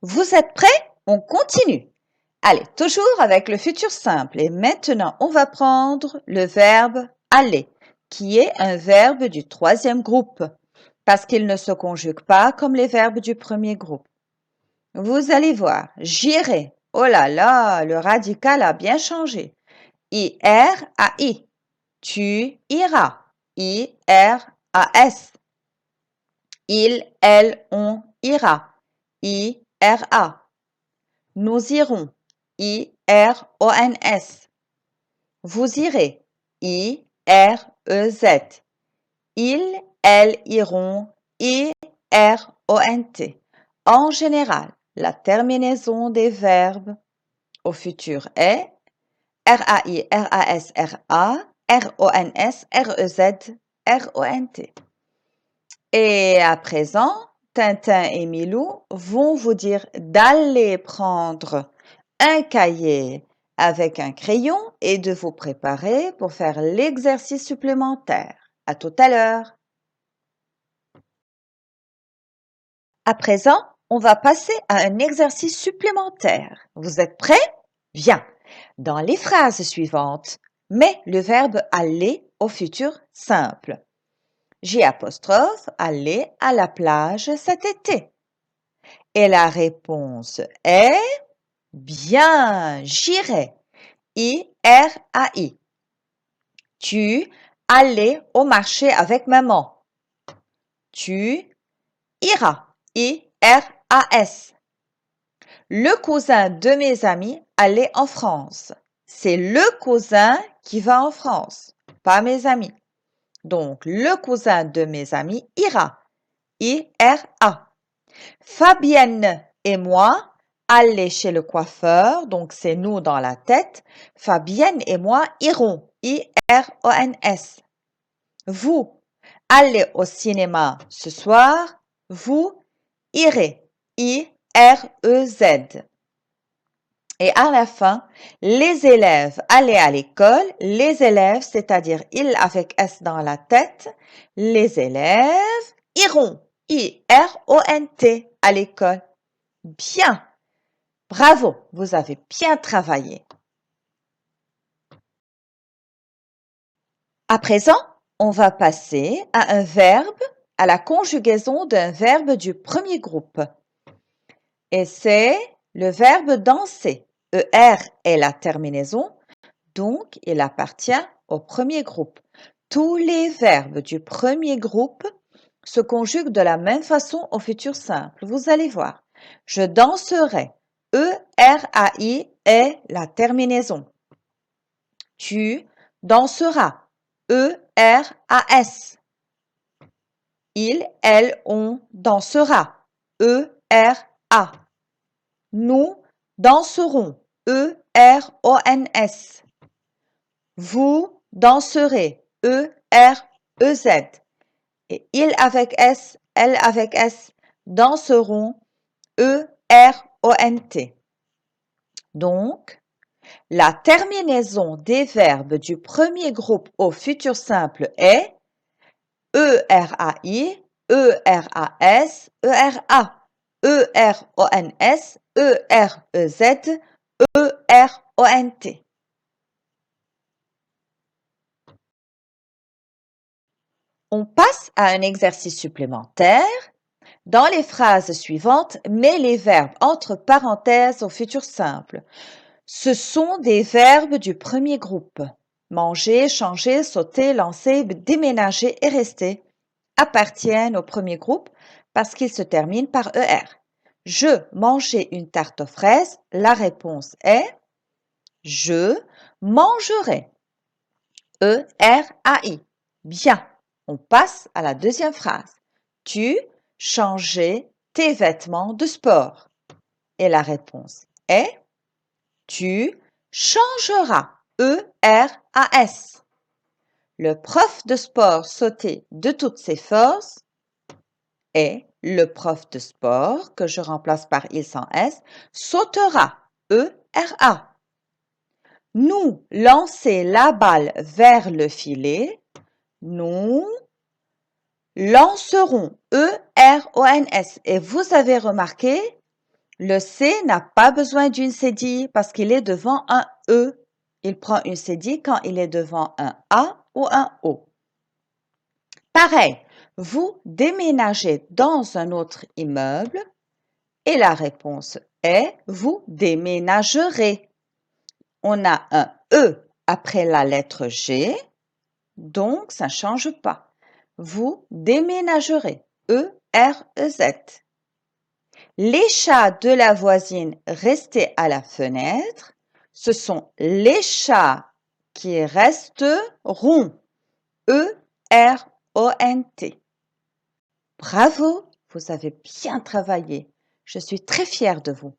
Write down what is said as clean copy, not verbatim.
Vous êtes prêts? On continue. Allez, toujours avec le futur simple. Et maintenant, on va prendre le verbe aller, qui est un verbe du troisième groupe, parce qu'il ne se conjugue pas comme les verbes du premier groupe. Vous allez voir, j'irai. Oh là là, le radical a bien changé. I-R-A-I. Tu iras. I-R-A-S. Il, elle, on ira. I-R-A. Nous irons. I-R-O-N-S. Vous irez. I-R-E-Z. Ils, elles iront. I-R-O-N-T. En général, la terminaison des verbes au futur est R-A-I, R-A-S, R-A, R-O-N-S, R-E-Z, R-O-N-T. Et à présent, Tintin et Milou vont vous dire d'aller prendre un cahier avec un crayon et de vous préparer pour faire l'exercice supplémentaire. À tout à l'heure. À présent, on va passer à un exercice supplémentaire. Vous êtes prêts? Bien. Dans les phrases suivantes, mets le verbe aller au futur simple. J', aller à la plage cet été. Et la réponse est bien, j'irai. I-R-A-I. Tu allais au marché avec maman. Tu iras. I-R-A-S. Le cousin de mes amis allait en France. C'est le cousin qui va en France, pas mes amis. Donc, le cousin de mes amis ira. I-R-A. Fabienne et moi aller chez le coiffeur, donc c'est nous dans la tête. Fabienne et moi irons. I-R-O-N-S. Vous allez au cinéma ce soir. Vous irez. I-R-E-Z. Et à la fin, les élèves allaient à l'école. Les élèves, c'est-à-dire ils avec S dans la tête. Les élèves iront. I-R-O-N-T à l'école. Bien. Bravo, vous avez bien travaillé. À présent, on va passer à un verbe, à la conjugaison d'un verbe du premier groupe. Et c'est le verbe danser. ER est la terminaison, donc il appartient au premier groupe. Tous les verbes du premier groupe se conjuguent de la même façon au futur simple. Vous allez voir. Je danserai. E-R-A-I est la terminaison. Tu danseras. E-R-A-S. Il, elle, on dansera. E-R-A. Nous danserons. E-R-O-N-S. Vous danserez. E-R-E-Z. Et il avec S, elle avec S, danseront. E-R-O-N-T. Donc, la terminaison des verbes du premier groupe au futur simple est E-R-A-I, E-R-A-S, E-R-A, E-R-O-N-S, E-R-E-Z, E-R-O-N-T. On passe à un exercice supplémentaire. Dans les phrases suivantes, mets les verbes entre parenthèses au futur simple. Ce sont des verbes du premier groupe. Manger, changer, sauter, lancer, déménager et rester appartiennent au premier groupe parce qu'ils se terminent par ER. Je mangeais une tarte aux fraises. La réponse est je mangerai. E-R-A-I. Bien. On passe à la deuxième phrase. Tu changeais tes vêtements de sport. Et la réponse est tu changeras. E-R-A-S. Le prof de sport sautait de toutes ses forces et le prof de sport, que je remplace par il sans S, sautera. E-R-A. Nous lancer la balle vers le filet. Nous lancerons. E-R-O-N-S. Et vous avez remarqué, Le C n'a pas besoin d'une cédille parce qu'il est devant un E. Il prend une cédille quand il est devant un A ou un O. Pareil, vous déménagez dans un autre immeuble et la réponse est vous déménagerez. On a un E après la lettre G, donc ça ne change pas. Vous déménagerez. E-R-E-Z. Les chats de la voisine restés à la fenêtre, ce sont les chats qui resteront. E-R-O-N-T. Bravo, vous avez bien travaillé. Je suis très fière de vous.